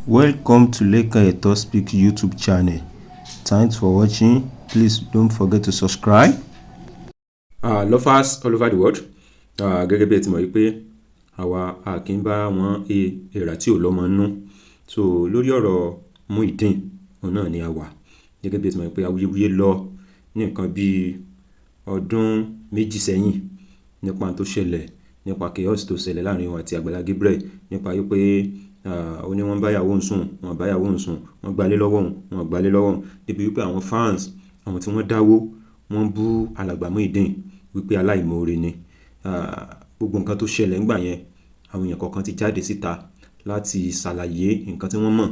Welcome to Leka Eto Speak YouTube channel. Thanks for watching. Please don't forget to subscribe. Lovers all over the world. Gẹ́gẹ́ bí ẹ ti mọ̀ wípé àwa kì í bá wọn èèrà tí ò lọ́mọ nú. So lórí ọ̀rọ̀ Muhideen òun náà ni a wà. Gẹ́gẹ́ bí ẹ ti mọ̀ wípé awuyewuye lọ ní nǹkan bí ọdún méjì sẹ́yìn nípa tó ṣẹlẹ̀, nípa chaos tó ṣẹlẹ̀ láàrin òun àti Agbala Gabriel, nípa wípé ó ní wọ́n báyàwó ń sùn, wọ́n báyàwó ń sùn, wọ́n gbalé lọ́wọ́ òun, wọ́n gbalé lọ́wọ́ òun, débi wípé àwọn fans, àwọn tí wọ́n dáwó, wọ́n bú alàgbà Muhideen wípé aláìmoore ni. Gbogbo nǹkan tó ṣẹlẹ̀ ńgbà yẹn, àwọn èèyàn kọ̀ọ̀kan ti jáde síta láti ṣàlàyé nǹkan tí wọ́n mọ̀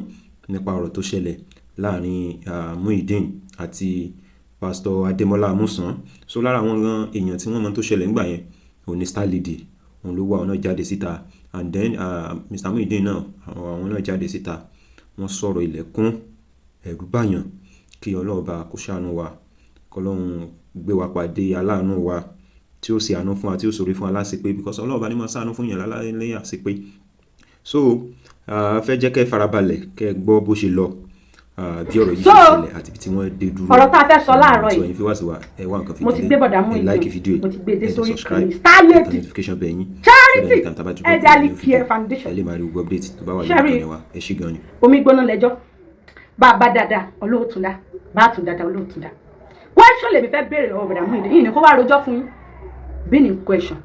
nípa ọ̀rọ̀ tó ṣẹlẹ̀ láàrin Muhideen àti Pastor Adémọ́lá Amusan. So lára àwọn èèyàn tí wọ́n mọ̀ tó ṣẹlẹ̀ ńgbà yẹn, òun ni Star Lady, òun ló wá ọ̀nà jáde síta, and then Mr. Muhideen náà, àwọn náà jáde síta, wọ́n sọ̀rọ̀ ilẹ̀kùn ẹ̀rù báyàn kí Ọlọ́run bá kó ṣàánú wa, k'Ọlọ́run gbé wa pàdé aláàánú wa tí ó ṣe àánú fún wa, tí ó ṣoore fún wa láṣepé, because Ọlọ́run bá ní máa ṣàánú fún yàn lálẹ́ àṣepé. So fẹ́ jẹ́ kẹ́ farabalẹ̀ kẹ́ gbọ́ bó ṣe lọ, bí ọ̀rọ̀ yìí ṣe ṣẹlẹ̀ àti tí wọ́n dé dúró. Ọ̀rọ̀ tá a fẹ́ sọ láàárọ̀ yìí, fi wá sí wa ẹ wá nǹkan fi mo ti gbé bọ̀dà Muhideen, like fídíò yìí, mo ti gbé dé sórí subscribe, Star Lady notification bell yín, Charity Elderly Care Foundation. ẹ lè máa rí gbogbo update tó bá wà lórí ìkànnì wa. Ẹ ṣé gan ni. Omi gbóná lẹ́jọ́ bá a bá dáadáa olóòtúndá, bá a tún dáadáa olóòtúndá. Question lèmi fẹ́ béèrè lọ́wọ́ bọ̀dà Muhideen yìí ni kó wá rojọ́ fún yín. Being question.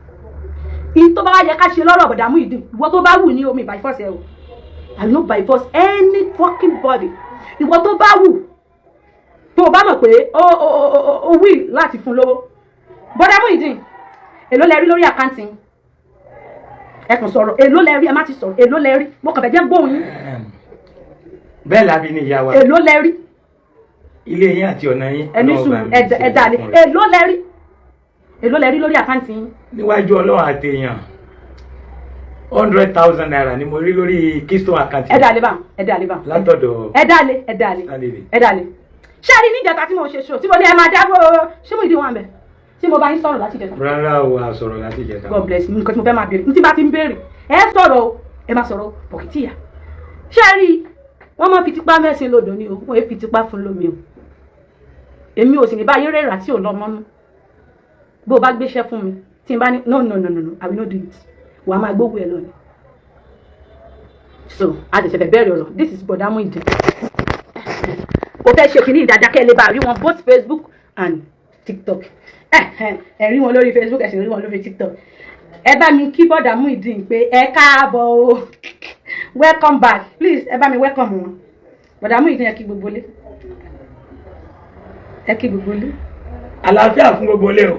In tó bá wá yẹ ká ṣe lọ́rọ̀ bọ̀dà Muhideen, ìwọ tó bá wù ní omi by force ẹ o. I will not by force any fucking body. Ìwọ tó bá wù, tó bá mọ̀ pé ó wí láti fún lówó. Bọ̀dà Muhideen, èló lẹ rí lórí àkáǹtì yín? Ẹ kàn sọ̀rọ̀, èló lẹ rí, ẹ má ti sọ̀rọ̀, èló lẹ rí? Mo kàn fẹ́ jẹ́ gbóhùn yín. Bẹ́ẹ̀ lábí ni ìyá wa. Èló lẹ rí? Ilé yín àti ọ̀nà yín. Ẹni sùn ẹ̀dá ni. Èló lẹ rí? Èló lẹ rí lórí àkáǹtì yín? Níwájú Ọlọ́run àti èèyàn, 100,000 naira ni mo rí lórí Keystone account. Ẹ̀dá lè bá, ẹ̀dá lè bá. Látọ̀dọ̀. Ẹ̀dá lè. Ẹ̀dá lè. Ṣé rí ní ìjẹta tí mo ṣe show tí mo ní ẹ máa dábò ṣé Muhideen wà ń bẹ̀? Tí mo bá yín sọ̀rọ̀ láti ìjẹta. Rárá o, a sọ̀rọ̀ láti ìjẹta. God bless you. Nǹkan tí mo fẹ́ máa béèrè. Tí bá ti ń béèrè. Ẹ sọ̀rọ̀ o, ẹ máa sọ̀rọ̀ pọ̀kìtìyà. Ṣé rí wọ́n máa fi tipá mẹ́sìn lòdò ni o, wọ́n fi tipá fún lómi o. Èmi ò sì ní bá yín rèrà tí ò lọ mọ́nú. Bó bá gbéṣẹ́ fún mi, tí n bá ní no, I will not do it. Wàá máa gbógun ẹ lọ ni. So, a ti ṣẹ̀fẹ̀ bẹ̀rẹ̀ ọ̀rọ̀. This is bọ̀dà Muhideen. O fẹ́ ṣe kìíní ìdájá kẹ́ lè bá rí wọn both Facebook and TikTok. Ẹ rí wọn lórí Facebook, ẹ sì rí wọn lórí TikTok. Ẹ bá mi kí bọ̀dà Muhideen pé ẹ káàbọ̀ o. Welcome back. Please, ẹ bá mi welcome wọn. Bọ̀dà Muhideen ẹ kí gbogbo lé. Ẹ kí gbogbo lé. Àlàáfíà fún gbogbo lé o.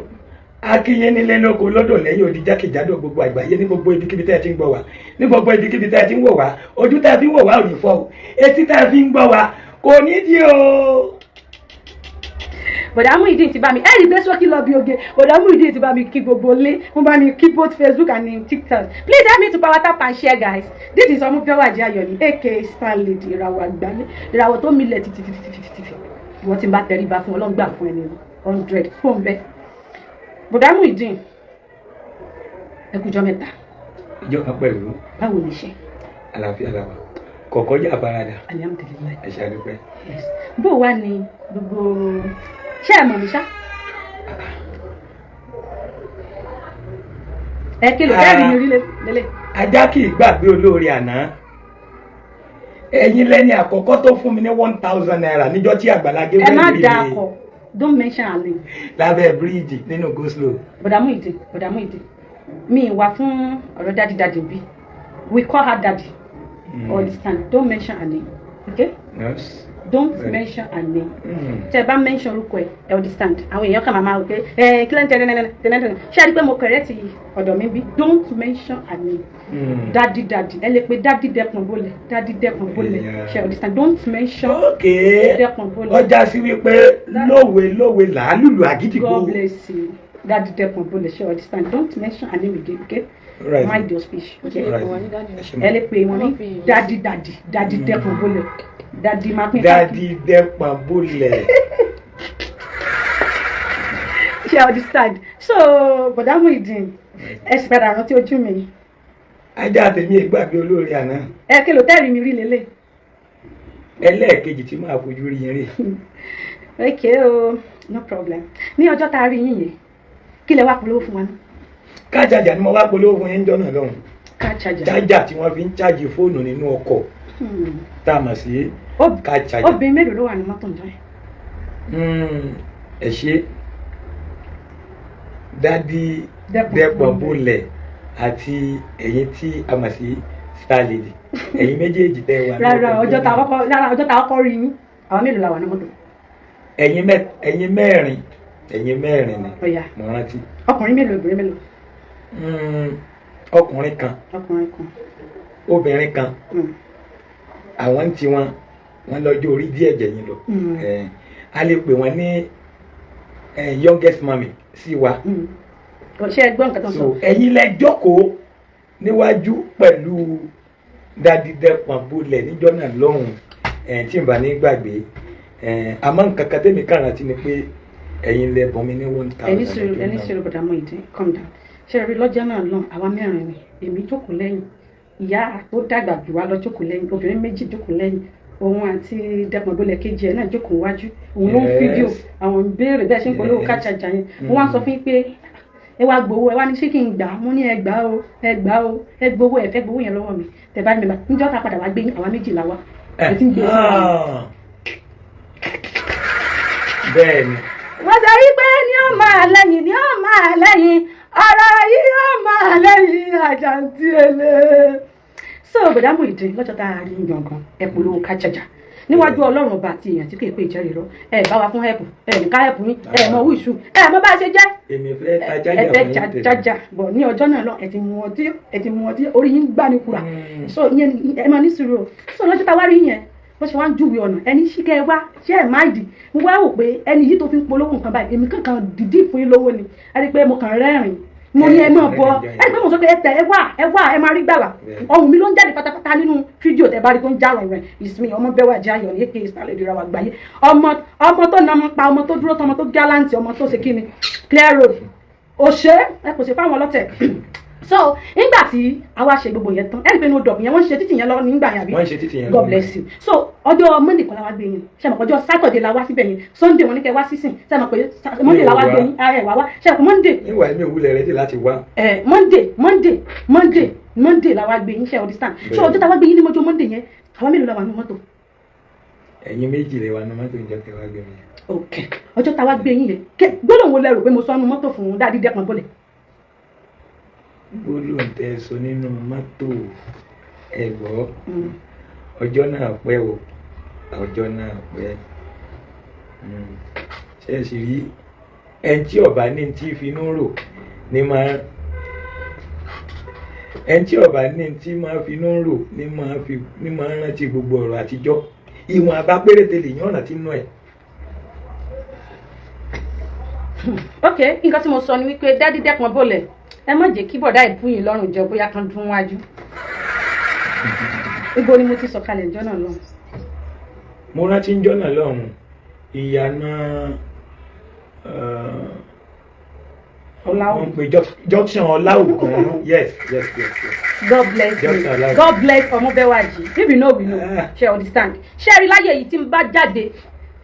Akíyín nílé lóko lọ́dọ̀ lẹ́yìn odi jákèjádò gbogbo àgbáyé ní gbogbo ibikíbi tẹ́ ẹ ti ń gbọ́ wá, ní gbogbo ibikíbi tẹ́ ẹ ti ń wò wá, ojú tẹ́ ẹ fi ń wò wá ò ní fọ́ o, etí tẹ́ ẹ fi ń gbọ́ wá kò ní dí o. Bọ̀dà Muhideen ti bá mi ẹ̀rí gbé sókè lọ bí oge. Bọ̀dà Muhideen ti bá mi kí gbogbo lé, wọ́n bá mi kí both Facebook and TikTok. Please help me to power tap and share, guys. This is Ọmọbíọ́wá Ayọ̀ni aka Star Lady, ìràwọ̀ àgbáyé, ìràwọ̀ tó milẹ̀ títí. Ìwọ́n ti ń bá tẹríba fún Ọlọ́run gbà fún ẹni 100 fún bẹ́ẹ̀. Bọ̀dà Muhideen, ẹ kújọ́ mẹ́ta. Ìjọ kan pẹ̀lú. Báwo ni iṣẹ́? Àlàáfíà làwà. Kọ̀kọ́ jà farada. Alhamdulillah. Ẹ ṣe àdúpẹ́. Bó wá ni gbogbo ṣé ẹ mọ̀ mi ṣá? Ẹ kí ló dẹ́rì mi rí lélẹ̀. Ajá kì í gbàgbé olóore àná. Ẹ̀yin lẹ́ni àkọ́kọ́ tó fún mi ní 1,000 naira níjọ́ tí Agbala Gabriel. Ẹ má dà kọ. Don't mention her name. Lábẹ́ bíríìjì nínú go slow. Bọ̀dà Muhideen. Mi wà fún ọ̀rọ̀ daddy bí. We call her daddy. Understand? Don't mention her name. Okay? Yes. Don't mention her name. Tẹ́ bá mention orúkọ ẹ, understand? Àwọn èèyàn kan máa wò pé kí ló ń tẹ́lẹ̀. Ṣé a rí pé mo correct ọ̀dọ̀ mi bí? Don't mention her name. Daddy. Ẹ lè pe daddy dẹ́kun bólẹ̀. Ṣé understand? Don't mention dẹ́kun bólẹ̀. Ọjà sí wípé lówe làálùlù àgídìgbò. God bless you. Daddy dẹ́kun bólẹ̀. Ṣé understand? Don't mention her name again, okay? Right. Mind your speech, okay? Right. Ẹ lè pe wọn ní daddy dẹ́kun bólẹ̀. Daddy Martin. Daddy dẹ́pà bólẹ̀. Ṣé understand? So, bọ̀dà Muhideen, ẹ sì padà rántí ojú mi. Ajá tèmi ìgbàgbé olóore àná. Ẹ kí ló tẹ́rì mi rí lélẹ̀? ẹlẹ́ẹ̀kejì tí máa fojú rí yín rè. okay o no problem ní ọjọ́ tá a rí yín yẹn kí lẹ wá polówó fún wa náà. car charger ni mo wá polówó fún yín jọ́nà lọ́hùn. car charger tí wọ́n fi ń chájì fóònù nínú ọkọ̀ tá a mọ̀ sí car charger. obìnrin mélòó ló wà ní mọ́tò ǹjọ́ yẹn. ẹ ṣe dádì Dẹ́pọ̀ Bólẹ̀ àti ẹ̀yin tí a mọ̀ sí star lady ẹ̀yin méjèèjì tẹ́ wà. rárá ọjọ́ tá a kọ́kọ́ rí yín àwọn mélòó la wà ní mọ́tò. ẹ̀yin mẹ́rin ni mo rántí. ọkùnrin mélòó obìnrin mélòó. ọkùnrin kan obìnrin kan àwọn ń tiwọn wọn lọ́jọ́ orí díẹ̀ jẹ̀yìn lọ a lè pè wọ́n ní youngest mami sí wa. ṣé ẹ gbọ́ nǹkan tó ń sọ. ẹ̀yin lẹ jókòó níwájú pẹ̀lú dádì Dẹ́pọ̀ Bólẹ̀ níjọ́ náà lọ́hùn tí n bá ní gbàgbé àmọ́ nǹkan kan tẹ́mi kàn rántí ni pé ẹ̀yin lẹ bọ́n mi ní 1000. ẹni sọ̀rọ̀ bọ̀dá Muhideen calm down ṣe rí lọ́jọ́ náà lọ àwa mẹ́rin ni èmi jókòó lẹ́yìn ìyá tó dàgbà jù wá lọ jókòó lẹ́yìn obìnrin méjì jókòó lẹ́yìn òun àti Dẹ́pọ̀ Bólẹ̀ kejì ẹ̀ náà jókòó wájú òun ló ń fídíò àwọn ìbéèrè bẹ́ẹ̀ ṣe ń polówó car charger yẹn wọ́n wá sọ fún yín pé ẹ wá gbowó ẹ wá ní ṣé kí n gbà mo ní ẹ gbà o ẹ gbowó ẹ fẹ́ gbowó yẹn lọ́wọ́ mi tẹ bá mi bá níjọ́ ta padà wá gbé yín àwa méjìlá wa ẹ ti ń gbé fún wa. bẹ́ẹ̀ ni. wọ́n sọ wípé ní ó máa lẹ́yìn ọ̀rọ̀ yìí ó máa lẹ́yìn àjàǹtí ele. so bọ̀dá Muhideen lọ́jọ́ tá a rí gangan ẹ polówó car charger níwájú Ọlọ́run ọba àti èèyàn tí kò pé ìjẹ́rìí rọ ẹ bá wa fún help ẹ ní ká help yín ẹ mọ wíṣù ẹ mọ bá a ṣe jẹ́. èmi fẹ́ ta jájà bọ̀ ní ọjọ́ náà lọ ẹ ti mú ọtí orí yín gbá ní kura so ìyẹn ẹ máa ní sùúrù o so lọ́jọ́ tá a wá rí yẹn bó ṣe wá ń júwe ọ̀nà ẹni ṣíkẹ́ wá ṣé ẹ̀ máa dì mo wá wò pé ẹni yìí tó fi ń polówó nǹkan báyìí èmi kankan dìdí fún yín lówó ni ẹ rí i pé mo kàn rẹ́rìn mo ní ẹ máa bọ ẹ rí i pé mo sọ pé ẹ wá ẹ máa rí gbàgbà ohun mi ló ń jáde pátápátá nínú fídíò tẹ bá rí tó ń já rọrùn ìsinmi ọmọ bẹ́ẹ̀ wà jẹ́ ayọ̀ ní èké ìsàlẹ̀ ìdíra wà gbáyé ọmọ tó na ọmọ pa ọmọ tó dúró tọmọ tó gallant ọmọ tó ṣe kíni clear road òṣè ẹ kò ṣe fáwọn ọlọ́tẹ̀ so nígbà tí àwa ṣe gbogbo yẹn tán ẹni pé no dọ̀bù yẹn wọ́n ṣe títì yẹn lọ nígbà yẹn àbí wọ́n ṣe títì yẹn lọ God bless you so ọjọ́ Monday kan la wá gbé yín ṣe mọ̀ ọjọ́ Saturday la wá síbẹ̀ yẹn Sunday wọn ní kẹ́ wá sísìn ṣe mọ̀ pé Monday la wá gbé yín ẹ wá ṣe mọ̀ Monday. ìwà ẹ̀mí òwúlẹ̀ rẹ̀ dé láti wá. Monday la wá gbé yín ṣe understand so ọjọ́ tá wá gbé yín ní mọ́jọ́ Monday yẹn àwọn mélòó la wà ní mọ́tò. ẹ̀yin méjì lè wà ní mọ́tò ìjọ tẹ wá gbé mi. ok ọjọ́ tá wá gbé yín yẹn gbọ́dọ̀ wo lẹ́rù pé mo sọ nu mọ́tò fún Dádì Dẹ́pọ̀ Bólẹ̀. gbólóhùn tẹ sọ nínú mọ́tò ẹ̀gbọ́ ọjọ́ náà pẹ́ o ọjọ́ náà pẹ́ ṣe é sì rí ẹni tí ọba ní ti finú rò ní máa ẹni tí ọba ní ti máa finú rò ní máa rántí gbogbo ọ̀rọ̀ àtijọ́ ìwọ̀n àbá péréte lè yàn rántí nú ẹ̀. ok nǹkan tí mo sọ ni wípé Dádì Dẹ́pọ̀ Bólẹ̀ ẹ má jẹ́ kí bọ̀dá ìbú yìí lọ́rùn jẹ bóyá kan dún wájú. ibo ni mo ti sọ̀kalẹ̀ ìjọ náà lọ. mo rántí ń jọ́nà lọ́hùn ìyànà wọ́n pe junction Ọláògùn yes. God bless you God bless Ọmọbẹ́wàjì if you know we know ṣe understand ṣe rí láyé yìí tí n bá jáde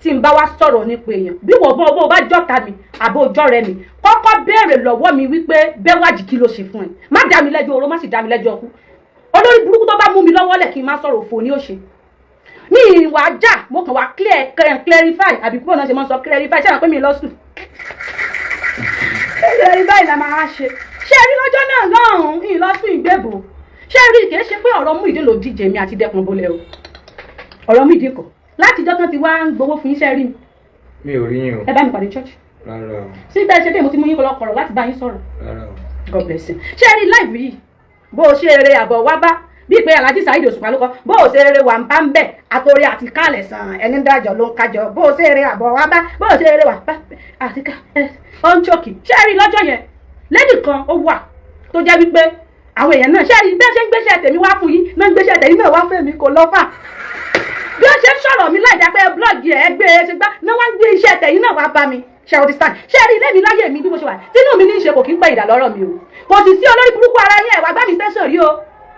tí n bá wá sọ̀rọ̀ nípa èèyàn bí wọ́n bọ́ bá jọ́ta mi àbí ọjọ́ rẹ mi kọ́kọ́ béèrè lọ́wọ́ mi wípé Bẹ́wàjì kí ló ṣe fún ẹ má dá mi lẹ́jọ́ oró má sì dá mi lẹ́jọ́ ọkú olórí burúkú tó bá mú mi lọ́wọ́ lẹ̀ kí n má sọ̀rọ̀ òfò ní òṣè ní ìwà ajá mo kàn wá clarify àbí púpọ̀ náà ṣe máa sọ clarify ṣé àwọn pé mi lọ́sùn clarify la máa ṣe ṣé rí lọ́jọ́ náà lọ́hùn-ún ìlọ́sùn ìgbébò ṣé rí kìí ṣe pé ọ̀rọ̀ Muhideen ló díje mi àti Dẹ́pọ̀ Bólẹ̀ o ọ̀rọ̀ Muhideen kọ́ láti ìjọ́ kan ti wá ń gbowó fún iṣẹ́ rí mi ò rí yín o. ẹ bá mi pàdé church. rárá o. síbẹ̀ ṣe dé mo ti mú yín lọ́kọ̀ọ̀rọ̀ láti bá yín sọ̀rọ̀. rárá o. God bless you. ṣé rí live yìí bó o ṣe eré àbọ̀ wá bá bí pé Alhaji Saheed Òṣùpá ló kọ bó o ṣe eré wà ń bá ń bẹ̀ àtòrí àti kálẹ̀ sàn ẹni dájọ́ ló ń kájọ bó o ṣe eré àbọ̀ wá bá bó o ṣe eré wà bá àti ká ọ ń chọ́kì. ṣé rí lọ́jọ́ yẹn lẹ́nì kan ó wà tó jẹ́ wípé àwọn èèyàn náà ṣé rí bẹ́ẹ̀ ṣe ń gbéṣẹ́ tèmi wá fún yín náà ń gbéṣẹ́ tèmi náà wá fún mi kò lọ́fà bí ó ṣe ń sọ̀rọ̀ mi láì dápẹ́ blọ́ọ̀gì ẹ̀ gbé e ṣe gbá náà wá ń gbé iṣẹ́ tẹ̀yìn náà wá bá mi ṣe understand ṣé rí ilé mi láyé mi bí mo ṣe wà tínú mi ní í ṣe kò kí ń pẹ́ ìdá lọ́rọ̀ mi o kò sì sí olórí burúkú ara yẹn ẹ̀wà gbá mi station rí o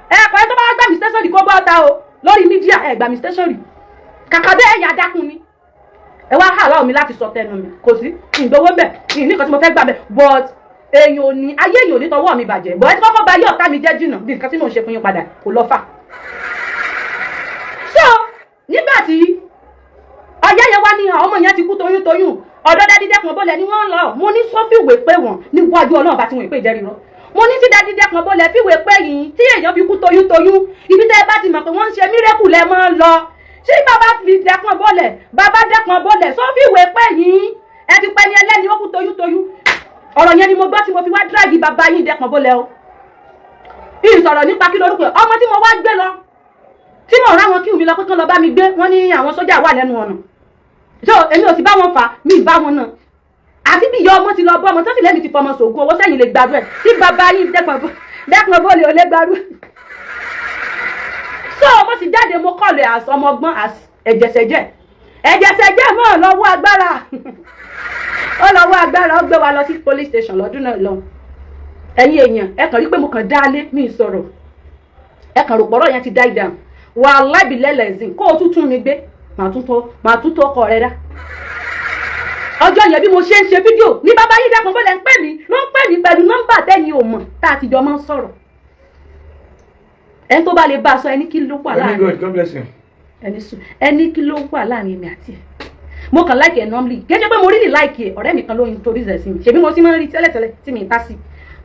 ẹ̀kọ́ ẹ̀ tó bá wá gbá mi station rí kó bọ́ ta o lórí mídíà ẹ̀ gbá mi station rí kàkà bẹ́ẹ̀ yà dákun ni ẹ wá hà láwọn mi láti sọ tẹnu mi kò sí ìgbowó mbẹ ní nǹkan tí mo fẹ́ gbà bẹ́ẹ̀ but èèyàn ò ní ayé èèyàn ò ní tọwọ́ mi bàjẹ́ bọ̀ ẹ ti kọ́kọ́ bá yé ọ̀tá mi jẹ́ jìnnà bí nǹkan tí mò ń ṣe fún yín padà kò lọ fà. so nígbà tí ọ̀yá yẹn wá ní ọmọ yẹn ti kú toyún ọ̀dọ́ Dádì Dẹ́kun Bọ́lẹ̀ ni wọ́n lọ mo ní sọ́fìwé pé wọ́n níwájú Ọlọ́run bá ti wọ́n ìpè ìjẹ́rìí rọ mo ní sí Dádì Dẹ́kun Bọ́lẹ̀ fìwé pé yìí tí èèyàn fi kú toyún ibi tẹ́ ẹ bá ti mọ̀ pé wọ́n ń ṣe mírẹ́kù lẹ́ mọ́ lọ tí bàbá fi Dẹ́kun Bọ́lẹ̀ bàbá Dẹ́kun Bọ́lẹ̀ sọ́fìwé pé yìí ẹ ti pẹ́ ní ẹlẹ́ni ó kú toyún ọ̀rọ̀ yẹn ni mo gbọ́ tí mo fi wá díràgì bàbá yìí Dẹ́kun Bọ́lẹ̀ o ìsọ̀rọ̀ nípa kí lórúkọ ọmọ tí mo wá gbé lọ tí mo rán wọn kí mi lọ pé kán lọ bá mi gbé wọn ní àwọn sójà wà lẹ́nu ọ̀nà so èmi ò sì bá wọn fà mí bá wọn náà àti bí ìyá ọmọ ti lọ bọ́ ọmọ tó sì lẹ́mi ti fọmọ sògùn owó sẹ́yìn lè gbàdúrà tí bàbá yìí Dẹ́kun Bọ́lẹ̀ ò lè gbàdúrà so mo sì jáde mo kọ́ lè àṣọ ọmọgbọ́n ẹ̀jẹ̀sẹ̀jẹ̀ mọ́ lọ́wọ́ agbára ó lọ́wọ́ agbára ó gbé wa lọ sí police station lọ́dún náà lọ ẹ̀yin èèyàn ẹ kàn rí pé mo kàn dálé mi sọ̀rọ̀ ẹ kàn rò pọ̀rọ̀ yẹn ti die down wàláhì bíllahi lẹ́sìn kó o tún mi gbé màá tún tó ọkọ rẹ dá ọjọ́ yẹn bí mo ṣe ń ṣe fídíò ní bàbá yìí Dẹ́kun Bọ́lẹ̀ ń pè mí ló ń pè mí pẹ̀lú nọ́mbà tẹ́ni ò mọ̀ tá a ti jọ máa ń sọ̀rọ̀ ẹni tó bá lè bá a sọ ẹni kí ló wà láàrin ẹni kí ló wà láàrin mi àti ẹ mo kàn láìkì ẹ normally gẹ́gẹ́ pé mo rí ní láìkì ẹ ọ̀rẹ́ mi kan ló introduce ẹ sí mi ṣèbí mo sì máa ń rí tẹ́lẹ̀tẹ́lẹ̀ tí mi ń ta sí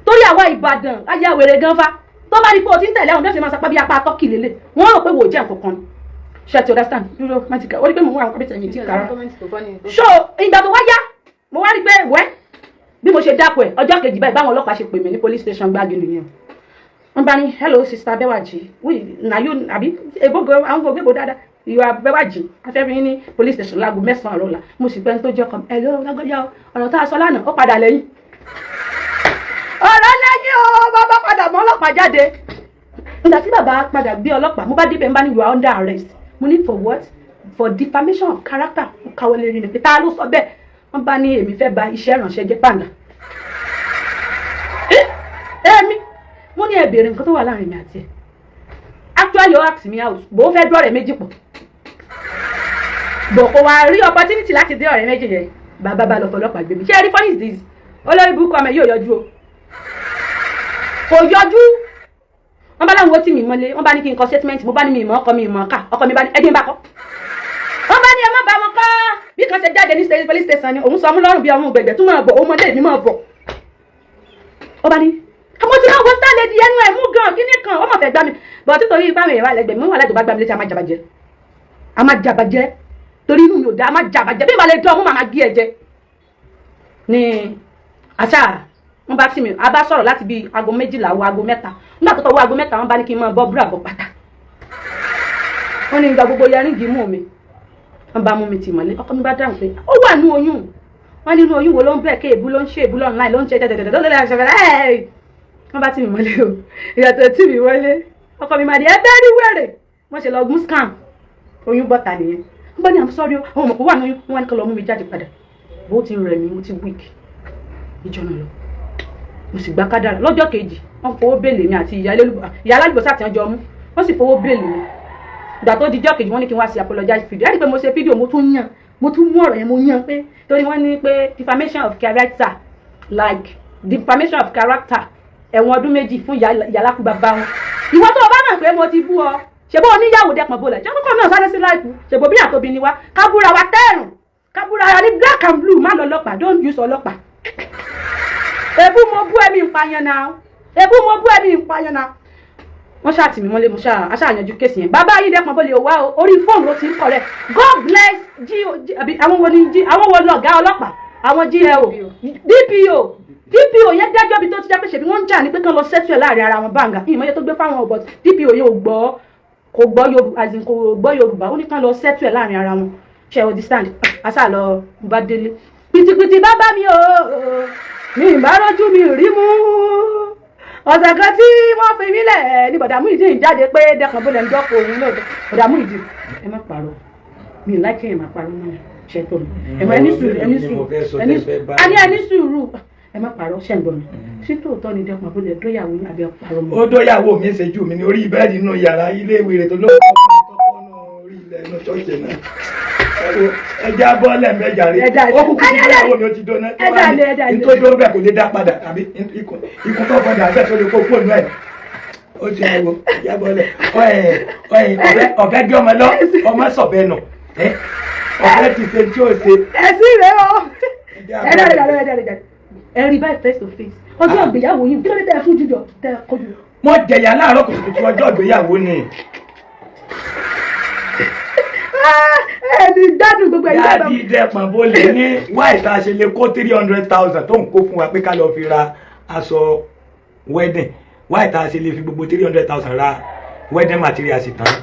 torí àwa Ìbàdàn ayé àwèrè gan fa tó bá rí pé o ti ń tẹ̀lé àwọn bí wọ́n ṣe máa sapá bí apá tọ́kì lélẹ̀ wọ́n rò pé wò ó jẹ́ nǹkan kan ṣe ti understand dúró májìká ó rí pé mo mú àwọn kọ́mẹ́tì ẹ̀yìn tí ń kàrà so ìgbà tó wá yá mo wá rí pé wẹ́ bí mo ṣe dákọ̀ ẹ̀ ọjọ́ kejì báyìí báwọn ọlọ́pàá ṣe pè mí ní police station gbági nìyẹn wọ́n bá ní hello sister Bẹ́wàjì na you àbí ebogo àwọn gbogbo dáadáa ìwà Bẹ́wàjì afẹ́fẹ́ yín ní police station láago 9 àárọ̀ la mo sì gbẹ́ ń tó jẹ́ kan hello lágbájá ọ̀rọ̀ tá a sọ lánàá ó padà lẹ́yìn ọ̀rọ̀ lẹ́yìn o bàbá padà mọ́ ọlọ́pàá jáde nígbà tí bàbá padà gbé ọlọ́pàá mo bá débẹ̀ ń bá ní you are under arrest mo ní for what for defamation of character mo káwọ́ lérí ni pé ta ló sọ bẹ́ẹ̀ wọ́n bá ní èmi fẹ́ ba iṣẹ́ ìrànṣẹ́ jẹ́ pàǹdà èmi mo ní ẹ béèrè nǹkan tó wà láàrin mi àti ẹ actually ó ask me out bó fẹ́ dọ́rẹ̀ méjì pọ̀ bò kò wá rí opportunity láti dé ọ̀rẹ́ méjì yẹn bàbá bá lọ fọlọ́pàá gbé mi ṣé ẹ rí funny is this olórí burúkú ọmọ yóò yọjú o kò yọjú wọ́n bá láwọn ó tì mí mọ́lé wọ́n bá ní kí n kọ statement mo bá ní mi ìmọ̀ ọkọ mi ìmọ̀ ọ̀ka ọkọ mi bá ní ẹdín bá kọ́ wọ́n bá ní ẹ má bá wọn kọ́ bí kan ṣe jáde ní police station ni òun sọ mú lọ́rùn bí ọmọ gbẹ̀gbẹ̀ tún máa bọ̀ ọmọdé mi máa bọ̀ ó bá ní àmọ́ tí wọ́n wọ́n sá lè di ẹnu ẹ̀ mú gan kíní kan ó mọ̀ fẹ́ gbá mi bọ̀ títorí ipá mi ìwà lẹ́gbẹ̀ẹ́ mi wà láti bá gbá mi létí a má jàbàjẹ́ torí inú mi ò dá a má jàbàjẹ́ bí ìbàlẹ̀ dán mo máa gé ẹ jẹ ní àṣà wọ́n bá tì mí a bá sọ̀rọ̀ láti bí aago 12 wọ aago 3 nígbà tó tọwọ́ aago 3 wọ́n bá ní kí n máa bọ́ búrà bọ́ pátá wọ́n ní ìgbà gbogbo yaríngì mú mi wọ́n bá mú mi tì mọ́lé ọkọ mi bá dáhùn pé ó wà nú oyún wọ́n ní inú oyún wo ló ń bẹ̀ ké èbú ló ń ṣe èbú online ló ń ṣe tẹ̀tẹ̀tẹ̀ wọ́n bá tì mí mọ́lé o ìyàtọ̀ tì mí mọ́lé ọkọ mi máa di ẹgbẹ́ rí wẹ̀rẹ̀ wọ́n ṣe lọ gún scam oyún bọ́ta nìyẹn wọ́n bá ní àmì sọ́ọ́rí àwọn ọmọ kò wà nínú wọn kọ́ lọ mú mi jáde padà bó ti rẹ̀ mí mo ti weak ìjọ náà lọ mo sì gba kádàrà lọ́jọ́ kejì wọ́n fowó bẹ́ẹ̀lì mi àti ìyá alálùbọ́sà tí wọ́n jọ mú wọ́n sì fowó bẹ́ẹ̀lì mi ìgbà tó dijọ́ kejì wọ́n ní kí n wá sí apologize video láti pé mo ṣe fídíò mo tún mú ọ̀rọ̀ yẹn mo yàn pé torí wọ́n ní pé defamation of character like defamation of character ẹ̀wọ̀n ọdún 2 fún ìyálákú bàbá wọn ìwọ tó o bá mọ̀ pé mo ti bú ọ ṣèbó oníyàwó Dẹ́kun Bọ́lẹ̀ jẹ́ kókó náà sáré sí láìpù ṣèbó bí àtòbí ni wá kábúra wa tẹ́rùn kábúra wa ní black and blue má lọ ọlọ́pàá don't use ọlọ́pàá ebú mo bú ẹ̀mí ìpààyàn náà wọ́n ṣáà tì mí mọ́lé mo ṣáàyànjú kéèsì yẹn bàbá yìí Dẹ́kun Bọ́lẹ̀ wá orí fóònù ló ti ń kọ̀rẹ́ God bless àwọn wo lọ̀gá ọlọ́pàá àwọn GLO DPO yẹn dájọ́ bí tó ti jẹ́ pé ṣèbí wọ́n ń jà ní pé kán lọ sẹ́tù ẹ̀ láàrin ara wọn báńgà ìmọ̀ye tó gbé fáwọn ọ̀bọ̀ DPO yẹn kò gbọ́ Yorùbá ó ní kán lọ sẹ́tù ẹ̀ láàrin ara wọn ṣe understand àṣà lọ bá délé pìtìpìtì bàbá mi o mi ìbá rọ́jú mi rí mú ọ̀sẹ̀ kan tí wọ́n fi mí lẹ̀ ní bọ̀dà Muhideen jáde pé Dẹ́kun Bọ́lẹ̀ ń dọ́kọ̀ òun náà bọ̀dà Muhideen ẹ má parọ́ mi ì láìkẹ́ ẹ̀ má parọ́ náà ṣe tó mi ẹ̀mọ́ ẹni sùúrù ẹ má parọ́ ṣẹ̀ǹgbọ́n mi sí tòótọ́ ni Dẹ́kun Bọ́lẹ̀ dóyàwó ní abẹ́ parọ́ mi. ó dóyàwó mi ṣe jù mí ní orí bẹ́ẹ̀dì inú yàrá ilé ìwé rẹ̀ tó lóko ọkùnrin tó kọ́ nù orí ilẹ̀ inú ṣọ́ọ̀ṣì náà ẹja bọ́ọ̀lẹ̀ mẹ́jà rẹ̀ ó kúkú sí ìyàwó mi ó ti dóná tí wọ́n á ní tó dó bẹ́ẹ̀ kò lè dá padà àbí ikùn tó fọdà bẹ́ẹ̀ tó lè kó fóònù ẹ̀ ó ti àwọ̀ ẹja bọ́ọ̀lẹ̀ ọ̀bẹ gé ọmọ lọ ọmọ sọ̀bẹ nù ọ̀bẹ ti ṣe tí ó ṣe. ẹ̀sìn rẹ̀ o ẹ rí báyìí face to face ọjọ́ ìgbéyàwó yìí kí ló dé tẹ́ ẹ fún jújọ tẹ́ ẹ kojú. mo jẹ̀yà láàárọ̀ kùtùkùtù ọjọ́ ìgbéyàwó ni. ẹni gbádùn gbogbo ẹ̀yìn bàbá. dáàdi dẹ́pọ̀n bó lè ní wáì tá a ṣe lè kó 300,000 tó ń kó fún wa pé ká lọ fi ra aṣọ wedding wáì tá a ṣe lè fi gbogbo 300,000 ra wedding materials tán.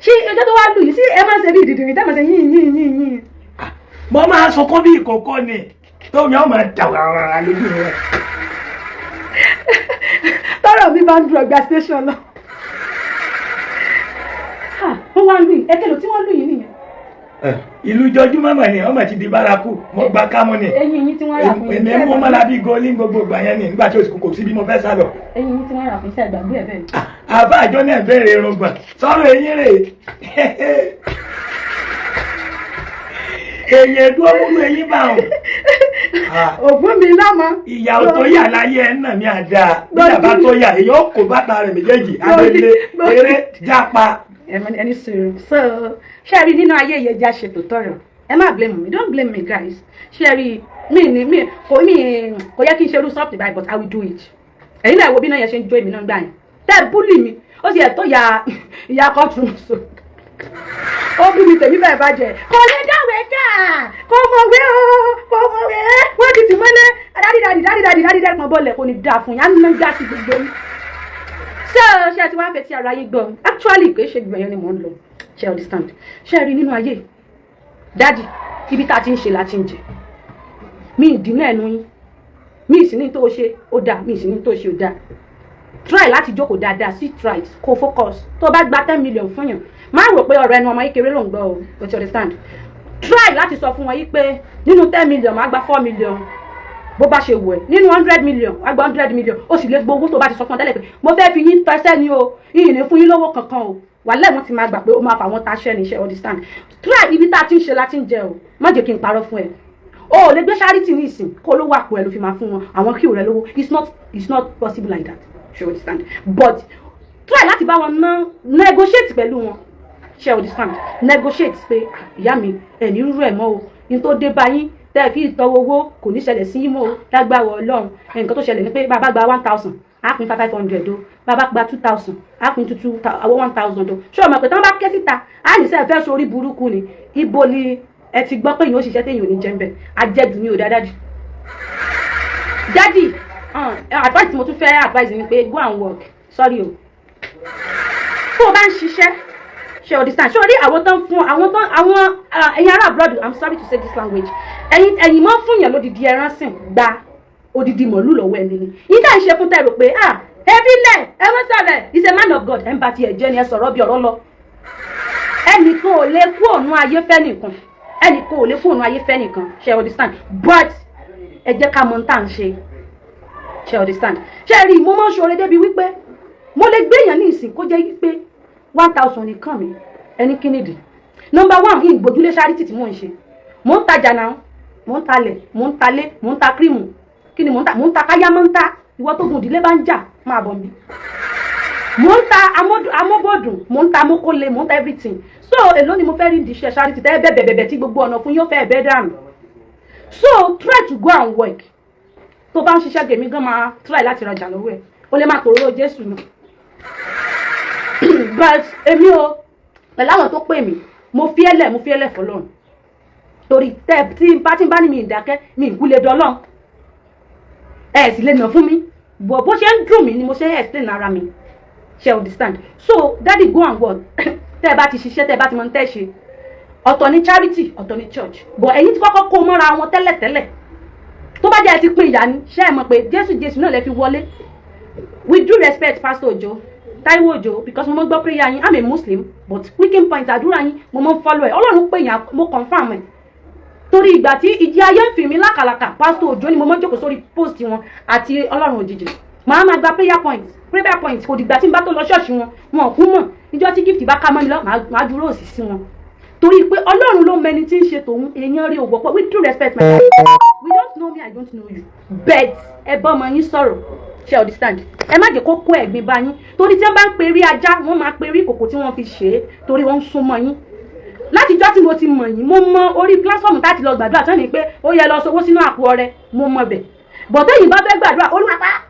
ṣé ẹjọ́ tó wá lù yìí sí ẹ máa ń ṣe bí ìdìdìrín tẹ́ ẹ máa ṣe yín. mo máa sunkún bí ìkòkò ni tó mi ò máa dà wàrà lójú rẹ. tọrọ mi máa ń dùn ọgbà station lọ. wọ́n wá lù yìí ẹkẹlò tí wọ́n lù yìí nìyẹn. ìlú jọjúmọ́ mọ̀ ni ọmọ ti di bárakú mo gba kámú ni. eyín yín tí wọ́n rà fún yín. èmi mú mọ́lá bí gọ́ọ́lì gbogbo ìgbà yẹn ni nígbà tí kò sí bí mo fẹ́ sá lọ. eyín yín tí wọ́n rà fún iṣẹ́ ìgbàgbé ẹ̀ bẹ́ẹ̀ ni. àbá àjọ náà bẹ̀rẹ̀ irùngbọ̀n sọ̀rọ̀ eyín rè èyí dúró múlò eyín bá wọn. òfin mi lámọ. ìyàwó tó yà láyé ẹ̀ náà mi àdá bí bàbá tó yà èyí ó kó bàtà rẹ̀ méjèèjì abẹ́lé eré jápa. ẹni sùúrù so ṣé ẹ rí nínú ayé yẹn já ṣe tòótọ́ rẹ̀ ẹ má blame me don't blame me guys ṣé ẹ rí kò yẹ kí n ṣe irú soft buy but I will do it ẹ̀yin náà wo bí náà yẹn ṣe ń jó èmi náà gbà yẹn tẹ́ ẹ búlì mi ó sì yẹ tó ìyá courtroom so ó bí mi tèmi bẹ́ẹ̀ bàjẹ́ kò lè dáwé ká kò mọ̀wé wọ́n ti tì mọ́lẹ̀ dáadáa kan bọ́ọ̀lẹ̀ kò ní dáa fún yàn án já sí gbogbo yìí. ṣé ẹ ti wá fẹ́ tí ara yé gbọ́ actually kò ṣe gbẹ̀yàn ni mò ń lọ ṣe understand ṣé ẹ rí nínú ayé dáàdì ibi tá a ti ń ṣe la ti ń jẹ mi ìdínà ẹnu yín mi ìsìn ní tó ṣe ó dáa mi ìsìn ní tó ṣe ó dáa try láti jókòó dáadáa sí try kó focus tó bá gba 10 million fún yàn má rò pé ọ̀rọ̀ ẹnu ọmọ yìí kéré ló ń gbọ́ o but you understand try láti sọ fún wọn yìí pé nínú 10 million má gba 4 million bó bá ṣe wù ẹ́ nínú 100 million wá gba 100 million ó sì lè gbowó tó bá ti sọ fún ọ tẹ́lẹ̀ pé mo fẹ́ fi yín tọ́ṣẹ́ ni o yìí ní fún yín lówó kankan o wàhálà wọn ti máa gbà pé ó máa fà wọn taṣẹ́ ní iṣẹ́ understand try ibi tá a ti ń ṣe la ti ń jẹ o má jẹ́ kí n parọ́ fún ẹ o ò lè gbé charity ní ìsìn kó ló wà pọ̀ ẹ ló fi máa fún wọn àwọn kí ò rẹ lówó it's not possible like that you understand but try láti bá wọn negotiate pẹ̀lú wọn ṣe understand negotiate pé ìyá mi ẹ̀ ní rúrú ẹ̀ mọ́ o ní tó dé báyìí tẹ́ fi ìtọ́wọ́ owó kò ní ṣẹlẹ̀ sí mọ́ o lágbára Ọlọ́run nǹkan tó ṣẹlẹ̀ ni pé bàbá gba 1,000 á pín 500 o bàbá gba 2,000 á pín 1,000 o ṣé o mọ̀ pé tí wọ́n bá ké síta á ní sẹ́ẹ̀ fẹ́ sórí burúkú ni ibo ni ẹ ti gbọ́ pé èèyàn ó ṣiṣẹ́ téèyàn ò ní jẹ́ ń bẹ̀ ajẹ́jù ni ò dáadáa jù. Daddy advice mo tún fẹ́ advice ni pé go and work sorry o tó o bá ń ṣiṣẹ́ ṣe understand ṣé o rí àwọn tó ń fún àwọn ẹ̀yin ará abroad I'm sorry to say this language ẹ̀yin mọ́ fún yàn lódìdí ẹran sìn gba odidi mọ̀lú lọ́wọ́ ẹni ni yín ká ń ṣe fún tẹ̀rọ pé ẹbí lẹ̀ ẹ mọ́ sọ̀rọ̀ is a man of God ẹ̀ ń bá tiẹ̀ jẹ́ ni ẹ sọ̀rọ̀ bí ọ̀rọ̀ lọ ẹnìkan ò lè kú òun ayé fẹ́ nìkan ẹnìkan ò lè kú òun ayé fẹ́ nìkan ṣe understand but ẹ jẹ́ ká mọ̀ ń tà ń ṣe understand ṣe rí mo máa ń ṣoore débi wípé mo lè gbé èèyàn ní ìsìn kó jẹ́ wípé 1,000 nìkan mi ẹni kínìdì number 1 yìí gbójúlé charity tí mò ń ṣe mò ń tajà náà mò ń talẹ̀ mò ń talé mò ń ta kírímù kí ni mò ń ta káyá mò ń ta ìwọ tó gùn ìdílé bá ń jà máa bọ̀ mí mò ń ta amóbòdùn mò ń ta amókólé mò ń ta everything so èló ni mo fẹ́ rí ìdíṣẹ́ charity tẹ́ bẹ́ẹ̀ tí gbogbo ọ̀nà fún yóò fẹ́ bẹ́ẹ̀ dànù so try to go and work tó bá ń ṣiṣẹ́ gèmí gan máa try láti rajà lọ́wọ́ ẹ̀ o lè máa kòrò Jésù náà but èmi o pẹ̀lú àwọn tó pè mí mo fi ẹlẹ̀ fọlọ́run torí tí bá ní mi ìdákẹ́ mi ìkúlẹ̀ dọ́lọ́n ẹ̀ sì lè nà fún mi bó ṣe ń dùn mí ni mo ṣe ń explain ara mi ṣe understand so daddy go and work tẹ́ ẹ bá ti ṣiṣẹ́ tẹ́ ẹ bá ti mọ ní tẹ́ ṣe ọ̀tọ̀ ní charity ọ̀tọ̀ ní church but ẹ̀yin ti kọ́kọ́ kó mọ́ra wọn tẹ́lẹ̀tẹ́lẹ̀ tó bá jẹ́ ẹ ti pín ìyá ni ṣé ẹ mọ̀ pé Jésù náà lè fi wọlé with due respect Pastor Ojo Taiwo Ojo because mo mọ̀ gbọ́ prayer yín I'm a Muslim but weekend point àdúrà yín mo mọ̀ follow ẹ̀ Ọlọ́run pè yín mo confirm ẹ̀ torí ìgbà tí ìjì ayé ń fi mí lákàlàkà Pastor Ojo ni mo mọ̀ jókòó sórí post wọn àti Ọlọ́run òjijì màá máa gba prayer point kò dìgbà tí n bá tó lọ ṣọ́ọ̀ṣì wọn kú mọ̀ ìjọ tí gift bá ká mọ́ mi lọ màá dúró òsì sí wọn torí pé ọlọ́run ló mẹni tí ń ṣe tòun èèyàn rí òwò pọ̀ with due respect my dad we don't know me I don't know you but ẹ bá ọmọ yín sọ̀rọ̀ ṣe understand ẹ má jẹ́ kó kó ẹ̀gbin bá yín torí tí wọ́n bá ń perí ajá wọ́n máa perí kòkò tí wọ́n fi ṣe é torí wọ́n ń súnmọ́ yín látijọ́ tí mo ti mọ̀ yín mo mọ orí platform láti lọ gbàdúrà tán ni pé ó yẹ lọ sowó sínú àpò ọrẹ mo mọ bẹ̀ bọ̀dọ̀ yìí bá fẹ́ gbàdúrà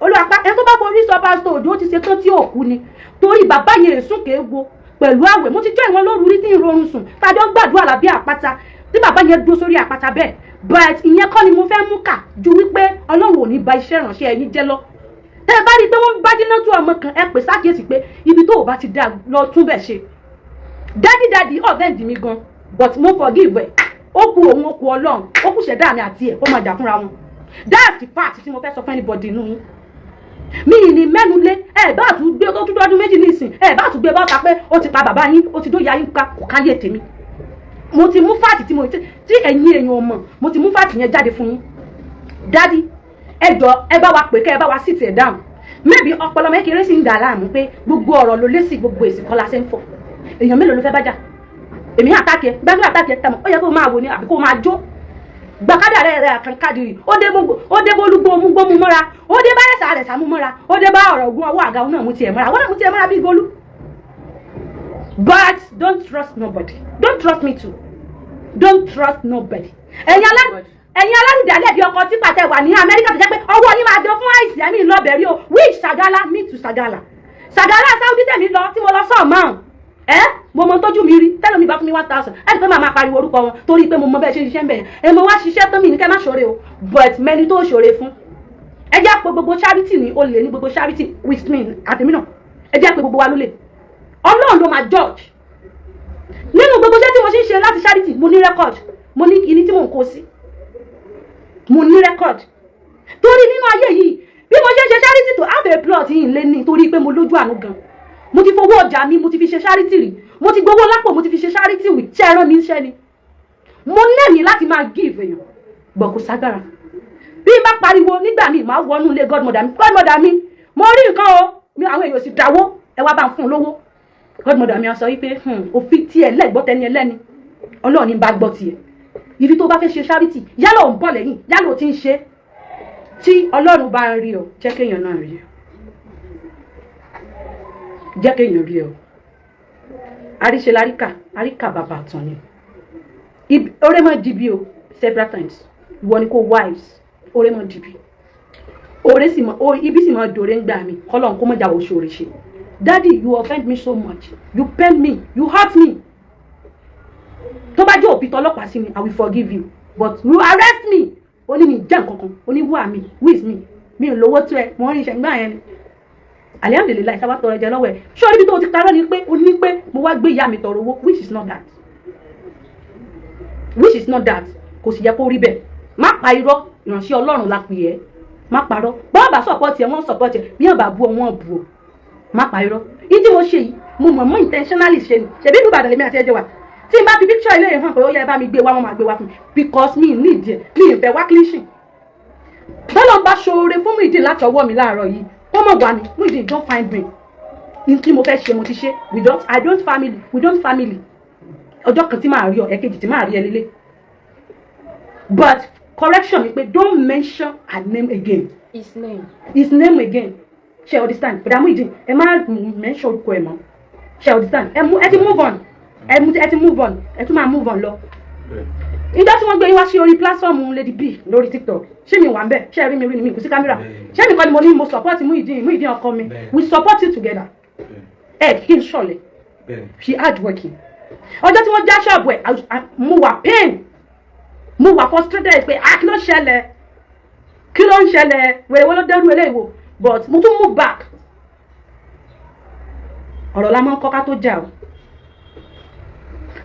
olúwapá ẹni tó bá forí sọ pásítọ̀ òjò ó ti ṣe tán tí ò kú ni torí bàbá yẹn èsùn kéèwo pẹ̀lú àwẹ̀ mo ti jẹ́ ìwọ̀n lóru rí tí ìrorun sùn tàjọ́ gbàdúrà lábẹ́ àpáta tí bàbá yẹn dúró sórí àpáta bẹ́ẹ̀ but ìyẹn kọ́ ni mo fẹ́ mú kà ju wípé ọlọ́run ò ní ba iṣẹ́ ìránṣẹ́ ẹ̀yin jẹ́ lọ tẹ́ ẹ bá rí i pé wọ́n bá jiná tú ọmọ kan ẹ pè sákìyèsí pé ibi tó o bá ti dá lọ tún bẹ̀ ṣe dádì ọ̀vẹ́ǹdì mi gan but mo forgive ẹ̀ ó ku òun ó ku ọlọ́run ó kù ṣẹ̀dá mi àti ẹ̀ ó máa jà fúnra wọn that's the fact tí mo fẹ́ sọ fún anybody nínú yín mi ní mẹ́nu lé ẹ bá tún gbé tó tún dọ́dún méjì nísìn ẹ bá tún gbé bọ́ta pé ó ti pa bàbá yín ó ti dóyà yín ká kò káyé tèmi mo ti mú fáàtì tí ẹ̀yin èèyàn ò mọ̀ mo ti mú fáàtì yẹn jáde fún yín dádì ẹ jọ ẹ bá wa pè kẹ́ ẹ bá wa sit ẹ̀ down maybe ọpọlọ mẹ́kẹrẹ́ sì ń dà láàmú pé gbogbo ọ̀rọ̀ ló lé sí gbogbo èsì kan la ṣe ń fọ̀ èèyàn mélòó ló fẹ́ bá jà èmi àtàkẹ́ gbẹ́gbẹ́ àtàkẹ́ tẹ̀mọ́ ó yẹ kó máa wò ní àbí kó máa jó gbàkádà rẹ̀ àkànkádìrì ó dé bólúgbó omúgbó mú mọ́ra ó dé bá rẹ̀sà mú mọ́ra ó dé bá ọ̀rọ̀ ogun ọwọ́ àga náà mú tiẹ̀ mọ́ra wọ́n náà mú tiẹ̀ mọ́ra bí golú. But don't trust nobody don't trust me too don't trust nobody. ẹ̀yin alárùdálẹ̀ bí ọkọ̀ tí pàtẹ wà ní Amẹ́ríkà tó jẹ́ pé ọwọ́ yín máa jọ fún àìsí ẹ̀mí lọ́bẹ̀rí o which Sagala me to Sagala Saudi tẹ̀mí lọ tí mo lọ sọ̀ mọ́ mo mọ tójú mi rí tẹ́lẹ̀ mi bá fún mi 1000 ẹni pé màá pariwo orúkọ wọn torí pé mo mọ bẹ́ẹ̀ ṣe ṣiṣẹ́ ń bẹ̀ ẹ mo wá ṣiṣẹ́ tán mi ní kẹ́ má ṣoore o but mẹni tó ṣoore fún ẹ jẹ́ pé gbogbo charity ní o lè ní gbogbo charity with me àtẹ̀mí náà ẹ jẹ́ pé gbogbo wa ló lè ọlọ́run ló máa judge nínú gbogbo iṣẹ́ tí mo ṣe ń ṣe láti charity mo ní record mo ní kíní tí mò ń kó sí mo ní record torí nínú ayé yìí bí mo ṣe ń ṣe charity tó have a plot yìí lé ní torí pé mo lójú àánú gan mo ti fowó ọjà mi mo ti fi ṣe charity rí mo ti gbowó lápò mo ti fi ṣe charity wì tí ẹran mi ń ṣẹ́ ni mo lẹ́mìí láti máa give èèyàn gbọ̀ kò ságbára bí n bá pariwo nígbà míì máa wọnú ilé godmother mi mo rí nǹkan o àwọn èèyàn sì dáwó ẹ wá bá ń fún un lówó godmother mi á sọ wípé òfin tiẹ̀ lẹ́gbọ́ tẹni ẹlẹ́ni ọlọ́run ní bá gbọ́ tiẹ̀ ibi tó bá fẹ́ ṣe charity yálà ò ń bọ̀ lẹ́yìn yálà ò ti ń ṣe tí ọlọ́run bá ń rí ọ jẹ́ kéèyàn náà rí ọ jẹ́ kéèyàn rí ọ àríṣe àríkà bàbá àtàn ni orí mọ́ dìbí o several times ìwọ ni kò wives orí mọ́ dìbí orí sì mọ́ ibi sì mọ́ dòrè ń gbà mí kọ́lọ̀ kó mọ́ jà wò ṣòro ṣe daddy you offend me so much you pain me you hurt me tó bá jẹ́ òbí tọlọ́pàá sí mi I will forgive you but you arrest me ó ní mi jẹ́ nǹkankan ó ní wà mí with me mi ò lówó tó ẹ mo rí iṣẹ́ gbà yẹn ni alihamdulilayi sábà tọrọ jẹ lọ́wọ́ ẹ ṣé orí bí tó ti karọ́ ni pé ó ní pé mo wá gbé ìyá mi tọrọ owó which is not that kò sì yẹ kó rí bẹ́ẹ̀ má pa irọ́ ìránṣẹ́ ọlọ́run la pè ẹ́ má parọ́ bọ́ọ̀bà sọ̀pọ̀tì ẹ̀ wọ́n sọ̀pọ̀tì ẹ̀ bí wọ́n bá bú ọ wọ́n bú ọ má pa irọ́ yìí tí mo ṣe yìí mo mọ̀ intentionally ṣe ni ṣèbí ìlú Ìbàdàn lèmi àti ẹjẹ wa tí n bá fi picture ilé yẹn hàn pé ó yẹ bá mi gbé wá wọn máa gbé wá fún mi because mi ní ìdí ẹ̀ mi ìfẹ́ wá clean bọ́lọ̀ bá ṣoore fún Muhideen láti ọwọ́ mi láàárọ̀ yìí ó mọ̀ wá ní Muhideen don't find me ní kí mo fẹ́ ṣe mo ti ṣe we don't family ọjọ́ kan tí máa rí ọ ẹ̀kejì tí máa rí ẹ lélẹ̀ but correction ni pé don't mention her name again his name again ṣe understand but Muhideen ẹ má mention orúkọ ẹ mọ́ ṣe understand ẹ ti move on ẹ tún máa move on lọ ìjọ tí wọ́n gbé wá sí orí platform Lady B lórí TikTok ṣé mi wà ń bẹ̀ ṣé rí mi rí ni mi kò sí kámẹ́rà ṣé mi kọ́ ni mo ní mo support Muhideen ọkọ mi we support it together kí n ṣọlẹ̀ she hard working ọjọ́ tí wọ́n já ṣọ́ọ̀bù ẹ̀ mo wà pain mo wà frustrated pé kí ló ń ṣẹlẹ̀ wèrè wọ́n ló dẹ́rù eléyìí but mo tún move back ọ̀rọ̀ la máa ń kọ́ ká tó jà o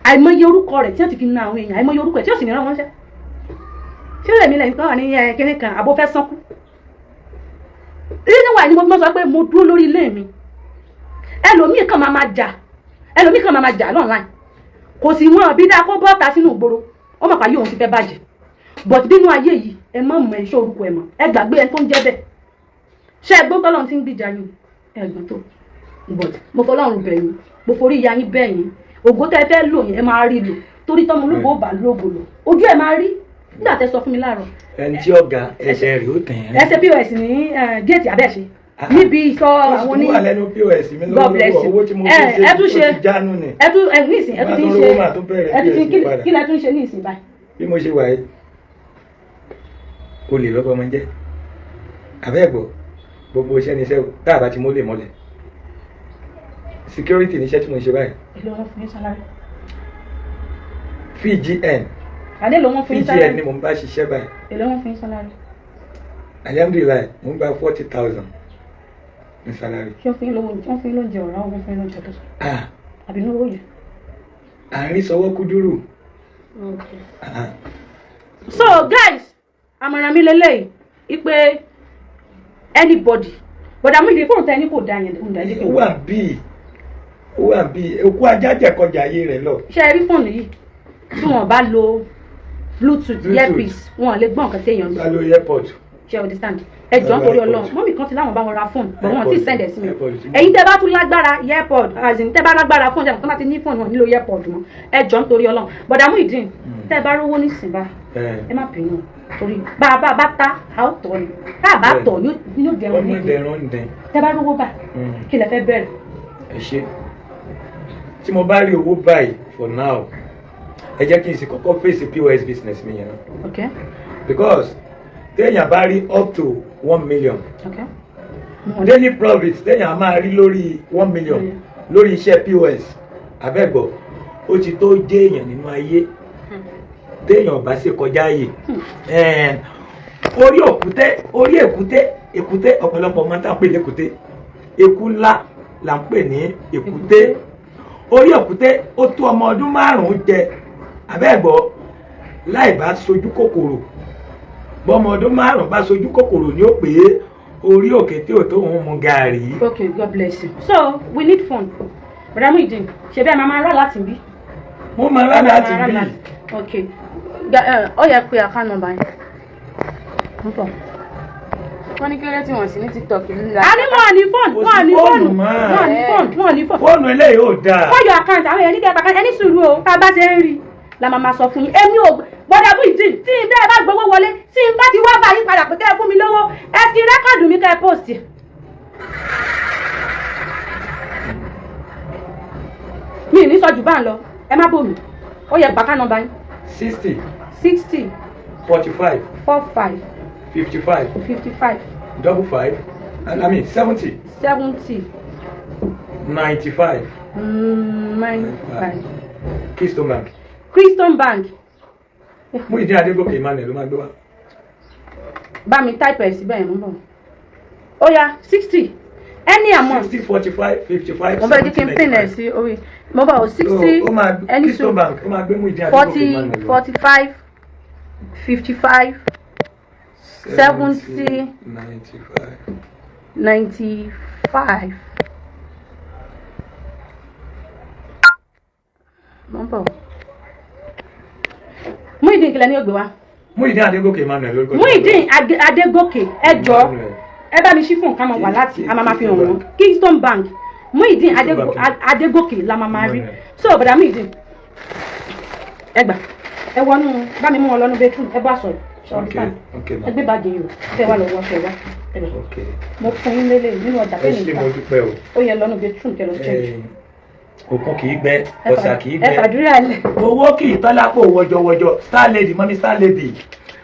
àìmọye orúkọ rẹ̀ tí wọ́n ti fi na àwọn èèyàn àìmọye orúkọ rẹ̀ tí wọ́n sì ní rán wọn ṣẹ́ ṣé rẹ̀ mi lẹ́yìn tó wà ní kíní kan àbó fẹ́ sánkú reason why ni mo fi sọ pé mo dúró lórí ilé mi ẹlòmíì kan máa jà online kò sì mọ̀ bí dáa kó bọ́ta sínú ìgboro ó mọ̀ pàyé òun ti fẹ́ bàjẹ́ but nínú ayé yìí ẹ má mọ ẹ̀ṣọ́ orúkọ ẹ mọ̀ ẹ gbàgbé ẹ tó ń jẹ́ bẹ́ẹ̀ ṣé ẹgbọ́n tọ́lọ́run ti ń gbìjà yín ẹ̀gbọ́n tó but mo fọlọ́run bẹ̀ yín mo forí ya yín bẹ́ẹ̀ yín ògo tẹ́ fẹ́ lò yẹn ẹ máa rí lò torí tọ́mọ ológo ò bá lógo lò ojú ẹ máa rí nígbà tẹ́ sọ fún mi láàárọ̀. ẹni tí ọ̀gá ẹsẹ̀ rẹ̀ ó tẹ̀ ẹ́. ẹsẹ̀ pos ní géètì abẹ́ẹ̀ṣe níbi ìsọ àwọn ní. ó wà lẹ́nu pos mi lọ́wọ́ owó tí mo fi ṣe tó ti jánu ni. ẹ tún ní ìsìn ẹ tún ti ń ṣe kí lẹ tún ṣe ní ìsìn báyìí. bí mo ṣe wà yìí olè lọ́kọ́ ọmọ jẹ́ àbẹ́ẹ̀gbọ́ gbogbo iṣẹ́ níṣẹ́ tá a bá ti mólè mọ́lẹ̀ security níṣẹ́ tí mo ṣe báyìí. èlò wọn fún yín sálárì. VGN àdé ló wọn fún yín sálárì. VGN ni mo ń bá ṣiṣẹ́ báyìí. èlò wọn fún yín sálárì. alhamdulilayi mo ń gba 40,000 ní sálárì. ṣé wọ́n fún yín lóúnjẹ ọ̀rá wọn fún yín lóúnjẹ tó sọ. àbí ní owó yẹn. àárín sọwọ́ kúdúrú. So guys àmọ̀ràn mi lélẹ́yìí ipe anybody bọ̀dà mú ìdí fóònù tẹ́ ní kò dá yẹn ń dájú kí n wà bí òkú ajá jẹ̀kọjà ayé rẹ̀ lọ. ṣe rí fóònù yìí tí wọ́n bá lo bluetooth earpiece wọn lè gbọ́ nǹkan téèyàn ń bá lo airpod. ṣe understand ẹ jọ̀ọ́ nítorí Ọlọ́run mọ́mì kan ti láwọn bá wọn ra fóònù bọ̀ wọ́n ti send ẹ̀ sí mi ẹ̀yin tẹ́ bá tún lágbára airpod azin tẹ́ bá lágbára fóònù jẹ́ tó bá ti ní fóònù wọn nílò airpod mọ́ ẹ jọ̀ọ́ nítorí Ọlọ́run bọ̀dà mú ìdí tẹ́ bá rówó nísìnyí bá ẹ má bínú torí bá a ta a ó tọ̀ ni tá a bá tọ̀ ni yóò jẹun ní tẹ́ bá rówó bá kí lẹ fẹ́ bẹ̀rẹ̀. ẹ ṣe tí mo bá rí owó báyìí for now ẹ jẹ́ kí n sì kọ́kọ́ fèsì POS business mi yẹn náà. Okay. Because téèyàn bá rí up to 1 million. Okay. Daily profit téèyàn máa rí lórí 1 million lórí iṣẹ́ POS abẹ́gbọ̀ ó ti tó jẹ́ èèyàn nínú ayé téèyàn bá ṣe kọjá yìí orí èkúté ọ̀pọ̀lọpọ̀ ọmọ tá à ń pè lékúté eku ńlá là ń pè ní èkúté orí èkúté ó tó ọmọ ọdún 5 jẹ abẹ́gbọ̀ láì bá sojú kòkòrò bọ́mọ ọdún 5 bá sojú kòkòrò ni ó pè é orí òkè tí ò tó òun mu gààrí. Okay, God bless you. So we need phone. Bọ̀dá Muhideen ṣe bẹ́ẹ̀ máa rà láti bí. mo máa rà láti bí. Okay. Ó yẹ pé account number yẹn. Wọ́n ní kí ló dé tí wọ́n sì ní TikTok nílá. A ní wọ́n ní fóònù. Fóònù eléyìí ò dáa. For your account àwọn ẹni kẹfà kan ẹni sùúrù o tá a bá ṣe ń rí la máa sọ fún yín. Èmi ò Bọ̀dá Muhideen tí n bẹ́ẹ̀ bá gbowó wọlé tí n bá ti wá bá yín padà pé kẹ́ ẹ fún mi lówó ẹ fi rẹ́kọ̀dù mi kẹ́ ẹ post. Mi ní sọ jù bá ń lọ ẹ má bò mí ó yẹ pàkà nọ́mbà yín. 60 45 45 55 55 55 I mean 70 95 95 Keystone Bank. Keystone Bank. Muhideen Adégòkè Emmanuel ló máa gbé wá. Bá mi type ẹ̀ síbẹ̀ yẹn mú bọ̀. Ó yá 60 any amount. 60 45 55 mo bá jí kí n pin ẹ̀ sí orí mo bá o 60 any Keystone Bank ó máa gbé Muhideen Adégòkè Emmanuel 40 45 55 70 95 mo bọ̀. Muhideen kílẹ̀ ní ògbé wa. Muhideen Adégòkè Emmanuel lórúkọ. Muhideen Adégòkè ẹ jọ̀ọ́ ẹ bá mi ṣí fún nǹkan mọ̀ wà láti a máa fi hàn wọ́n Keystone Bank Muhideen Adégòkè la máa rí so bọ̀dá Muhideen ẹ gbà ẹ wọnú bá mi mú wọn lọ́nu bedroom ẹ bá sọ̀rọ̀ ẹ gbé báàgì yìí o tẹ wá lọ́wọ́ ṣẹ wá ẹ bẹ̀ mo fún yín lélẹ̀ nínú ọjà pé nìkan ó yẹ lọ́nu bedroom kẹ lọ ṣẹ́yìn. Òkun kì í gbẹ ọ̀sà kì í gbẹ ẹ fàdúrà lẹ̀. owó kì í tán lápò wọjọwọjọ star lady mọ́mí star lady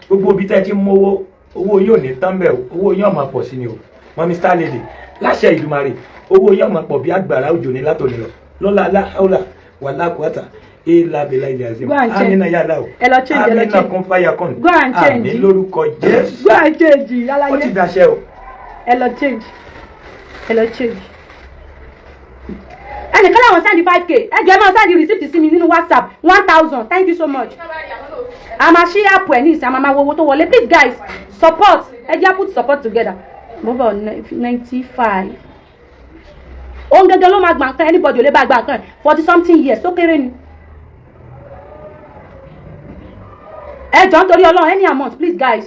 gbogbo ibi tẹ́ ti ń mówó owó yóò ní tán bẹ́ẹ̀ owó yóò máa pọ̀ sí ni o mọ́mí star lady láṣẹ Ìdùmarè owó yóò máa pọ̀ bí àgbàrá òjò ní látòní lọ lọ́la aláhàólà wà lákòótà èèlà bẹ̀lá ilẹ̀ àzẹ́mọ̀ amínà yàrá o amínà kún fáyà kún àmì lórúkọ Jésù go and change ó ti dàṣẹ o. ẹ lọ change ẹnìkan láwọn send 5k ẹ jẹ́ máa send receipt sí mi nínú WhatsApp 1000 thank you so much. a máa ṣí àpò ẹ̀ ní ìsìn a máa wo owó tó wọlé please guys support ẹ jẹ́ put support together mo bọ̀ 95 ohun gẹ́gẹ́ ló máa gbà nǹkan anybody ò lè bá gbà nǹkan 40 something years tó kéré ni. ẹ jọ̀ọ́ nítorí Ọlọ́run any amount please guys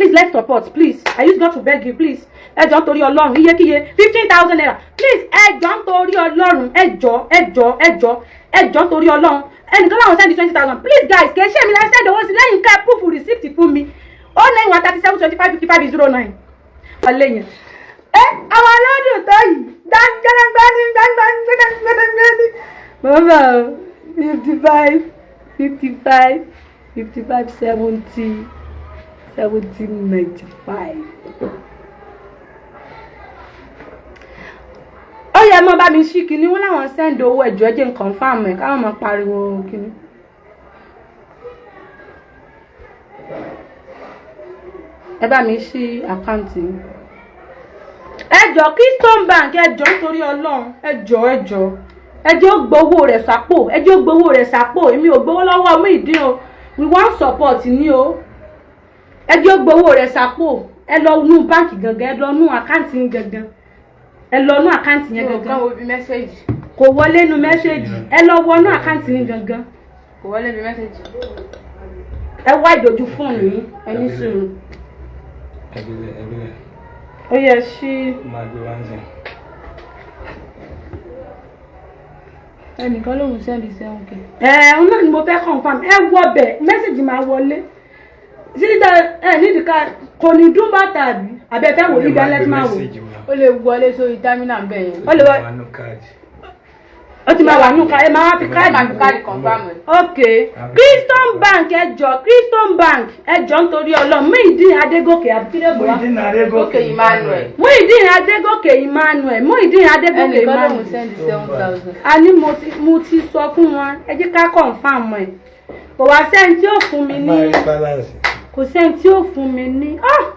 Please, let's support, please. I use God to beg you, please. Ẹ jọ̀ọ́ torí Ọlọ́run, iye 15,000 naira. Please, ẹ jọ̀ọ́ torí Ọlọ́run, ẹ jọ̀ọ́ torí Ọlọ́run. Ẹnìkan láwọn send 20,000. Please, guys, kẹ́ ṣe mi láti send owó sí lẹ́yìn ká proof receipt fún mi. 09137 25 55 09. Ọlẹ́yìn. Àwọn aládùn tó yìí. Mama, 55, 55, 55, 70, 70, 95. Ó yẹ mọ́ bá mi ṣí kinní wọ́n láwọn send owó ẹ̀jọ́ ẹ̀jẹ̀ ń confirm ẹ̀ káwọn máa pariwo kinní. Ẹ bá mi ṣí àkáǹtì. Ẹ jọ̀ọ́ Keystone Bank ẹ jọ̀ọ́ nítorí Ọlọ́run ẹ jọ̀ọ́ gbowó rẹ̀ sápò gbowó rẹ̀ sápò èmi ò gbowó lọ́wọ́ Muhideen o we want support ní o ẹ jọ̀ọ́ gbowó rẹ̀ sápò ẹ lọ nú báǹkì gangan ẹ lọ nú àkáǹtì yín gangan ẹ lọ nú àkáǹtì yẹn gangan kò wọlé nú mẹ́sẹ̀gì ẹ lọ wọnú àkáǹtì yín gangan kò wọlé bí mẹ́sẹ̀gì ẹ wá ìdójú fóònù yín ẹ ní sùúrù. Ó yẹ ṣí. ẹnìkan lòun sẹ́ndì 7k. Òun náà ni mo fẹ́ confirm ẹ wọ bẹ̀ mẹ́sẹ̀gì máa wọlé sídìí nídìí ká kò ní dún bá tàbí àbẹ̀fẹ́ wò ní gánlẹ́ tí máa wò. ó lè wọlé sórí támínà bẹ́ẹ̀ yẹn. ó lè wọ ó ti máa wà nù ká ẹ máa wá fi káàdì confirm. ok Keystone Bank ẹ jọ̀ọ́ Keystone Bank ẹ jọ̀ọ́ nítorí Ọlọ́run Muhideen Adégòkè àbíkílẹ̀bù wa Adégòkè Emmanuel. Muhideen Adégòkè Emmanuel Muhideen Adégòkè ẹnìkan lòun Emmanuel. sẹ́ndì 7,000. a ní mo ti sọ fún wọn ẹ jẹ́ ká confirm ẹ̀ kò wá sẹ́ni tí ó fún mi ní kò sẹ́ni tí ó fún mi ní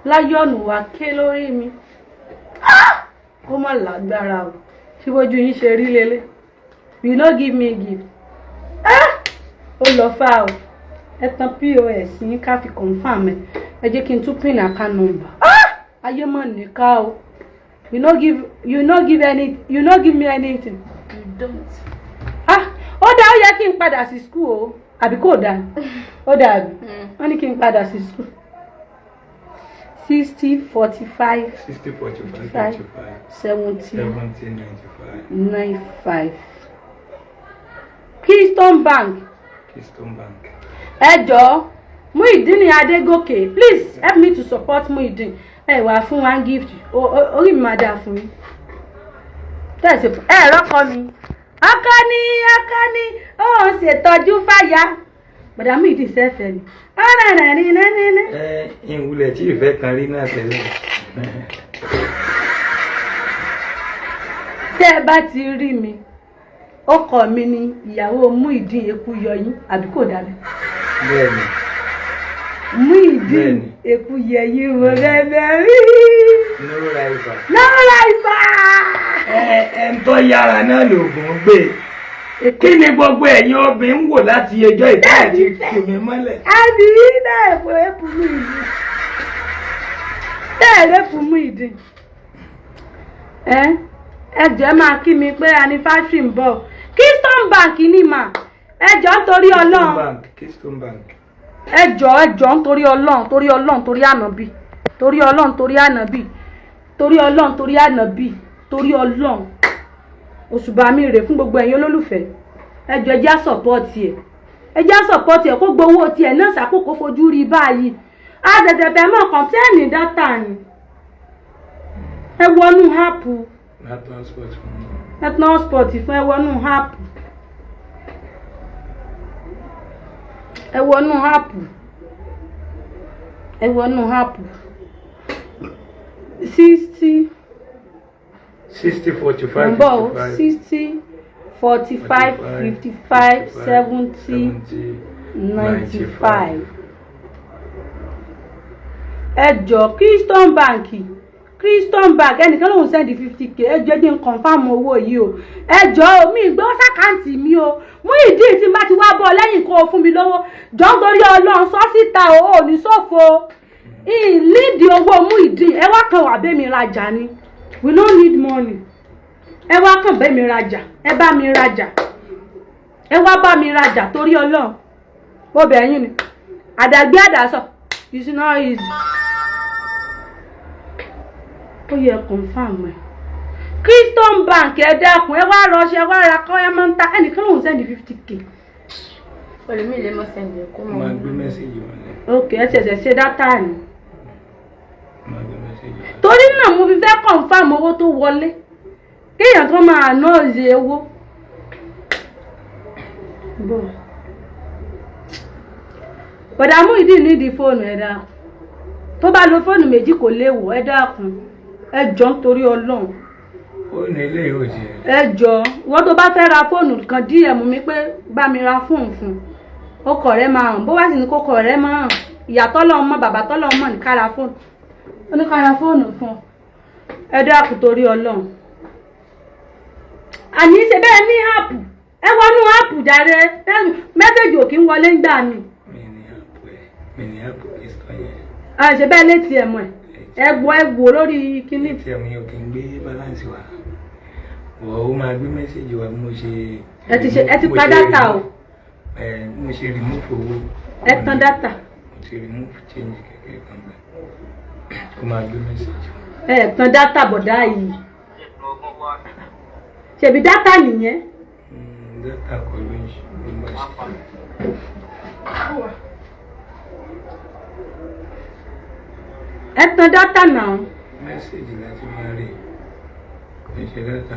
láyọ̀nù wá ké lórí mi ó mọ̀ lágbára o ṣé bójú yín ṣe rí lélẹ̀ you no give me gift ó lọ fà o ẹ tan POS yín ká fi confirm ẹ jẹ́ kí n tún pin account number ayé mọ̀ nìka o you no give me anything you don't. ó dá ó yẹ kí n padà sí school o àbí kò dáa ó dáa bí wọ́n ní kí n padà sí school 60 45 55 70 95 Keystone Bank. Ẹ jọ̀ọ́ Muhideen Adégòkè please help me to support Muhideen ẹ wá fún one gift orí mi máa dáa fún yín tẹ̀sí ẹ rọ́kọ mi akọni ó ṣètọ́jú fàyà bàdá Muhideen sẹ́fẹ̀ẹ́ ni ìwúlẹ̀ tí ìfẹ́ kan rí náà tẹ́lẹ̀. tẹ́ ẹ bá ti rí mi ọkọ mi ni ìyàwó Muhideen eku yọyín àbí kò dábẹ́. Bẹ́ẹ̀ni. Muhideen eku yẹyín mo bẹ́ẹ̀ rí. Lọ́ra ìfà. Ẹ ń tọ́ yára náà lògùn gbé. Kí ni gbogbo ẹ̀yin obìnrin ń wò láti ẹjọ́ ìta àti kìmí mọ́lẹ̀? Àbí náà ẹ̀pù Muhideen. Tẹ́ẹ̀rẹ́ fún Muhideen. Ẹ jẹ́ máa kí mi pé anniversary ń bọ̀. Keystone Bank ni mà. Ẹ jọ̀ọ́ torí Ọlọ́run. Keystone Bank. Ẹ jọ̀ọ́ torí Ọlọ́run torí ànábì. Torí Ọlọ́run torí ànábì. Torí Ọlọ́run torí ànábì. Torí Ọlọ́run. Òṣùbà mi rè fún gbogbo ẹ̀yin olólùfẹ́. Ẹ jọ̀ọ́ ẹ jẹ́ support ẹ̀. Ẹ jẹ́ support ẹ̀ kó gbowó tiẹ̀ náà sàkókò fojú rí báyìí. A tètè fẹ́ mọ̀ kọ̀ǹtẹ́ẹ̀nì dátà ni. Ẹ wọnú háàpù. National sport fún ẹ wọnú háàpù. Ẹ wọnú háàpù. 60 45 60 45 55 70 95. Ẹ jọ̀ọ́ Keystone Bank ẹnìkan lòun sẹ́ndì 50k ẹ jọ̀ọ́ jẹ́ n confirm owó yìí o ẹ jọ̀ọ́ mi gbọ́ sàkáǹtì mi o Muhideen tí n bá ti wá bọ̀ lẹ́yìn kó o fún mi lówó jọ ń torí Ọlọ́run sọ síta o ò ní ṣòfò ìlídìí owó Muhideen ẹ wá kan wà bẹ́ mi rajà ni we no need money ẹ wá kàn bẹ́ mi rajà ẹ bá mi rajà ẹ wá bá mi rajà torí Ọlọ́run ó bẹ̀ yín ni àdàgbé àdàsọ it's not easy ó yẹ confam ẹ̀ Keystone Bank ẹ dákun ẹ wá rọṣẹ ẹ wá ra kọ́ ẹ máa ń ta ẹnìkan lòún sẹ́ndì 50k. pẹ̀lú mi lè mọ sẹ́ndì ẹ̀ kó mọ̀. máa gbé mẹ́sẹ̀gì wọn lẹ. ok ẹ ṣẹ̀ṣẹ̀ ṣe dátà ni. máa gbé mẹ́sẹ̀gì wọn. torí náà mo fi fẹ́ confam owó tó wọlé kéèyàn kan máa ná ìṣe owó. bọ̀dà Muhideen nídìí fóònù ẹ dákun tó bá lo fóònù méjì kò léwu ẹ dákun ẹ jọ nítorí Ọlọ́run. fóònù ilé yóò jẹ. ẹ jọ wọ́n tó bá fẹ́ ra fóònù kan DM mi pé bá mi ra fóònù fún ọkọ rẹ máa hàn bó wá sì ní kókọ rẹ máa hàn ìyá tọ́lọ́ mọ́ bàbá tọ́lọ́ mọ́ ní ká ra fóònù ó ní ká ra fóònù fún ẹ dákun torí Ọlọ́run. àní ṣe bẹ́ẹ̀ ní áàpù ẹ wọnú áàpù jàre mẹ́sẹ̀jì ò kí ń wọlé ń gbà mí. mi ní áàpù Keystone yẹn. ṣe bẹ́ẹ̀ létí ẹ̀ mọ́ ẹ gbọ́ lórí kíní. tí ẹ̀mú yóò kí n gbé balance wa wọ́n ó máa gbé mẹ́sẹ̀gì wa bí mo ṣe. ẹ ti pa dátà o. mo ṣe remove owó. ẹ tan dátà. mo ti remove change kékeré kan bẹ́ẹ̀ ó máa gbé mẹ́sẹ̀gì. ẹ tan dátà bọ̀dá yìí ṣèbí dátà nìyẹn. dátà kọ ló ń ṣe ló ń bá ṣe. ẹ tan dátà náà. mẹ́sẹ̀gì láti máa rí ẹ ṣe dátà.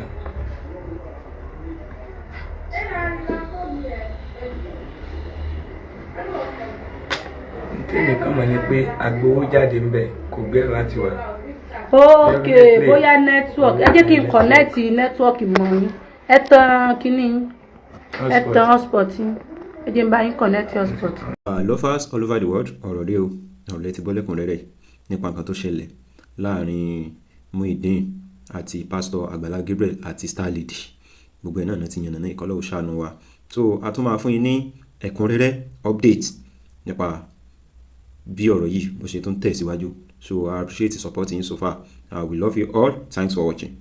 tèmi kan mọ̀ ni pé agbowó jáde ń bẹ̀ kò gbẹ́rù láti wà. ok bóyá network ẹ jẹ́ kí n connect network mọ́ yín ẹ tan kínní ẹ tan hotspot yín ẹ jẹ́ n bá yín connect hotspot. Lovers all over the world ọ̀rọ̀ rẹ o ọ̀rọ̀ rẹ ti gbọ́ lẹ́kùnrẹ́rẹ́ nípa nǹkan tó ṣẹlẹ̀ láàrin Muhideen àti pásítọ̀ Agbala Gabriel àti starlead gbogbo ẹ̀ náà ti yànnà náà ìkọlọ́ òṣàánú wa so a tún máa fún yín ní ẹ̀kúnrẹ́rẹ́ update nípa bí ọ̀rọ̀ yìí bó ṣe tún tẹ̀síwájú so I appreciate the support yín so far we love you all, thanks for watching.